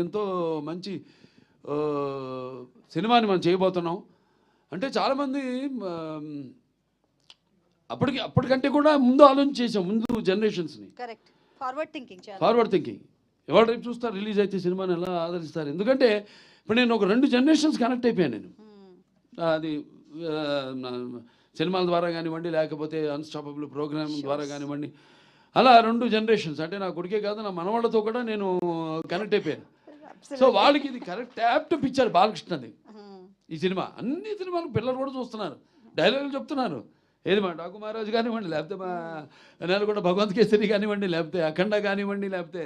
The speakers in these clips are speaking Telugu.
ఎంతో మంచి సినిమాని మనం చేయబోతున్నాం. అంటే చాలామంది అప్పటికంటే కూడా ముందు ఆలోచించేసాం, ముందు జనరేషన్స్ని. Correct, forward thinking. ఎవరు రేపు చూస్తారు, రిలీజ్ అయితే సినిమాని ఎలా ఆదరిస్తారు? ఎందుకంటే ఇప్పుడు నేను ఒక 2 జనరేషన్స్ కనెక్ట్ అయిపోయాను నేను. అది సినిమాల ద్వారా కానివ్వండి, లేకపోతే అన్స్టాపబుల్ ప్రోగ్రామ్ ద్వారా కానివ్వండి, అలా 2 జనరేషన్స్. అంటే నా కొడుకే కాదు, నా మనవాళ్ళతో కూడా నేను కనెక్ట్ అయిపోయాను. సో వాళ్ళకి ఇది కరెక్ట్ యాప్ట్ పిక్చర్ బాలకృష్ణది ఈ సినిమా. అన్ని సినిమాలు పిల్లలు కూడా చూస్తున్నారు, డైలాగులు చెప్తున్నారు. ఏది మా డాకు మహారాజు కానివ్వండి, లేకపోతే మా నేలకొండ భగవంత్ కేసరి కానివ్వండి, లేకపోతే అఖండ కానివ్వండి, లేకపోతే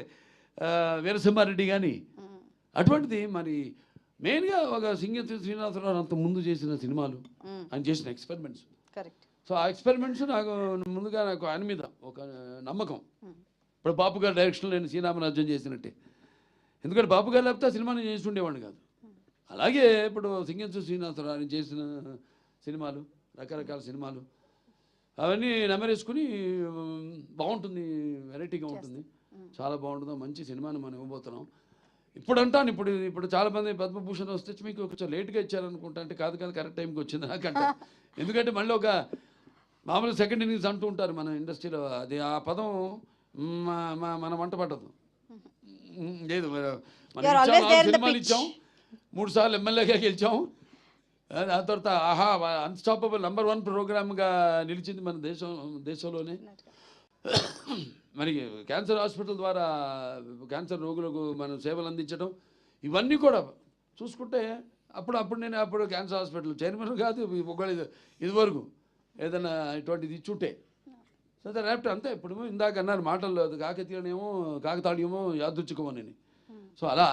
వీరసింహారెడ్డి కానీ. అటువంటిది మరి మెయిన్గా ఒక సింగతి శ్రీనివాసరావు అంత ముందు చేసిన సినిమాలు, ఆయన చేసిన ఎక్స్పెరిమెంట్స్. సో ఆ ఎక్స్పెరిమెంట్స్ నాకు ముందుగా ఆయన మీద ఒక నమ్మకం. ఇప్పుడు బాపు గారి డైరెక్షన్లో నేను శ్రీరామరాజ్యం చేసినట్టే. ఎందుకంటే బాపు గారు లేకపోతే ఆ సినిమాని చేస్తుండేవాడిని కాదు. అలాగే ఇప్పుడు సింగతి శ్రీనివాసరావు ఆయన చేసిన సినిమాలు, రకరకాల సినిమాలు, అవన్నీ నెమరేసుకుని బాగుంటుంది, వెరైటీగా ఉంటుంది, చాలా బాగుంటుందో మంచి సినిమాని మనం ఇవ్వబోతున్నాం. ఇప్పుడు అంటాను, ఇప్పుడు చాలామంది పద్మభూషణ్ వస్తే మీకు కొంచెం లేట్గా ఇచ్చారనుకుంటా. అంటే కాదు కరెక్ట్ టైంకి వచ్చింది నాకంటే. ఎందుకంటే మళ్ళీ ఒక మామూలు సెకండ్ ఇన్నింగ్స్ అంటూ ఉంటారు మన ఇండస్ట్రీలో. అది ఆ పదం మన వంట పట్టదు. లేదు, సినిమాలు ఇచ్చాం, 3 సార్లు ఎమ్మెల్యేగా గెలిచాం, ఆ తర్వాత ఆహా అన్స్టాపబుల్ నంబర్ 1 ప్రోగ్రామ్గా నిలిచింది మన దేశంలోనే. మరి క్యాన్సర్ హాస్పిటల్ ద్వారా క్యాన్సర్ రోగులకు మనం సేవలు అందించడం, ఇవన్నీ కూడా చూసుకుంటే అప్పుడు నేను క్యాన్సర్ హాస్పిటల్ చైర్మన్ కాదు, ఒకళ్ళు ఇదివరకు ఏదైనా ఇటువంటిది ఇచ్చుంటే సరే రేపు అంతే. ఇప్పుడు ఇందాక అన్నారు మాటల్లో, కాకతాళీయమో యాదృచ్ఛికమో అని. సో అలా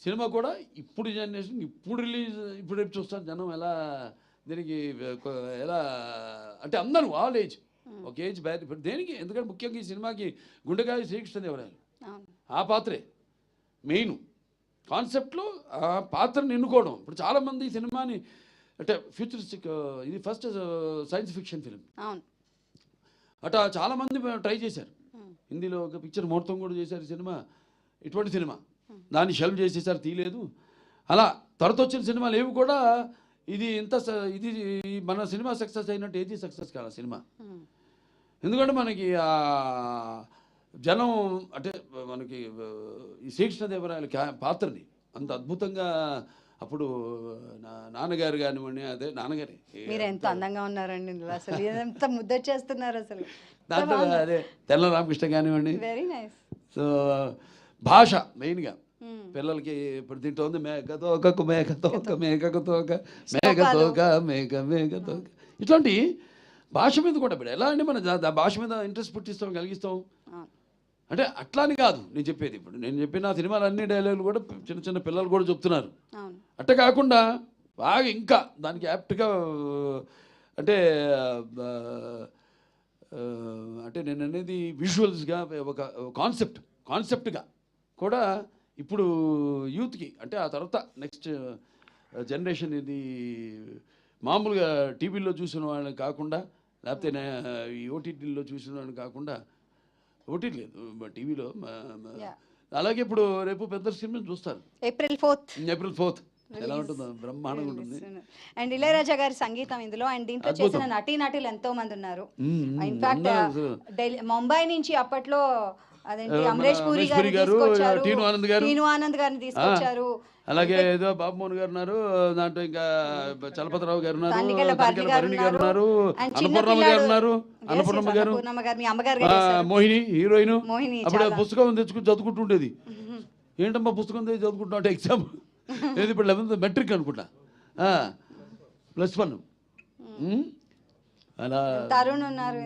సినిమా కూడా ఇప్పుడు జనరేషన్, ఇప్పుడు రిలీజ్, ఇప్పుడు రేపు చూస్తారు జనం ఎలా దీనికి ఎలా అంటే అందరూ ఆల్ ఏజ్, ఒక ఏజ్ బ్యాడ్. ఇప్పుడు దేనికి, ఎందుకంటే ముఖ్యంగా ఈ సినిమాకి గుండెకాయ శ్రీకృష్ణదేవరాయలు ఆ పాత్రే మెయిన్ కాన్సెప్ట్లో, ఆ పాత్రను ఎన్నుకోవడం. ఇప్పుడు చాలామంది ఈ సినిమాని అంటే ఫ్యూచరిస్టిక్, ఇది ఫస్ట్ సైన్స్ ఫిక్షన్ ఫిలిం అట్లా చాలామంది ట్రై చేశారు. హిందీలో ఒక పిక్చర్ ముహూర్తం కూడా చేశారు సినిమా, ఇటువంటి సినిమా. దాన్ని షెల్ఫ్ చేసేసారు, తీయలేదు. అలా తర్వాత వచ్చిన సినిమాలు ఏవి కూడా ఇది మన సినిమా సక్సెస్ అయినట్టు ఏది సక్సెస్ కాదు సినిమా. ఎందుకంటే మనకి జనం అంటే మనకి ఈ శ్రీకృష్ణదేవరాయల పాత్రని అంత అద్భుతంగా అప్పుడు నాన్నగారు కానివ్వండి, అదే నాన్నగారి మీరు ఎంత అందంగా ఉన్నారండి, అసలు ఎంత ముద్దొచ్చేస్తున్నారు అసలు. దాంట్లో అదే తెల్ల రామకృష్ణ కానివ్వండి. Very nice. సో భాష మెయిన్గా పిల్లలకి ఇప్పుడు తింటోంది మేకతోక మేకతోక మేకతోక మేకతోక మేకతోక. ఇట్లాంటి భాష మీద కూడా ఇప్పుడు ఎలా అంటే మన భాష మీద ఇంట్రెస్ట్ పుట్టిస్తాం, కలిగిస్తాం. అంటే అట్లా అని కాదు నేను చెప్పేది. ఇప్పుడు నేను చెప్పిన సినిమాలు అన్ని డైలాగులు కూడా చిన్న చిన్న పిల్లలు కూడా చెప్తున్నారు. అట్ట కాకుండా బాగా ఇంకా దానికి యాప్ట్గా అంటే నేను అనేది విజువల్స్గా ఒక కాన్సెప్ట్గా కూడా ఇప్పుడు యూత్కి, అంటే ఆ తర్వాత నెక్స్ట్ జనరేషన్, ఇది మామూలుగా టీవీలో చూసిన వాళ్ళని కాకుండా, లేకపోతే ఈ ఓటీటీలో చూసిన వాళ్ళని కాకుండా, ఓటీటీ లేదు టీవీలో, అలాగే ఇప్పుడు రేపు పెద్ద సినిమా చూస్తారు. ఏప్రిల్ 4th ఎలా ఉంటుందో బ్రహ్మాండంగా ఉంటుంది. అండ్ ఇళయరాజా గారి సంగీతం ఇందులో, అండ్ దీంట్లో చేసిన నటీనటులు ఎంతో మంది ఉన్నారు. ఇన్ఫాక్ట్ ముంబై నుంచి అప్పట్లో అదేంటి అమరేష్ పూరి గారు, టీను ఆనంద్ గారిని తీసుకొచ్చారు. అలాగే ఏదో బాబుమోహన్ గారు ఉన్నారు దాంట్లో, ఇంకా చలపతిరావు గారు ఉన్నారు, భరణి గారు ఉన్నారు, అన్నపూర్ణమ్మ గారు, మోహిని హీరోయిన్. అప్పుడు పుస్తకం తెచ్చుకుని చదువుకుంటుండేది. ఏంటమ్మా పుస్తకం తెచ్చి చదువుకుంటున్నా అంటే ఎగ్జామ్ ఏది ఇప్పుడు 11th మెట్రిక్ అనుకుంటా, +1. అలా తరుణ్ ఉన్నారు,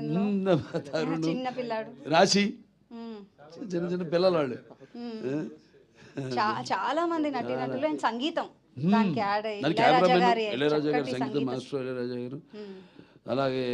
రాశి, చిన్న చిన్న పిల్లలు వాళ్ళు. చాలా మంది నటీనటులు అండ్ సంగీతం ఇళయరాజా గారి సంగీతం మాస్టర్ ఇళయరాజా గారు. అలాగే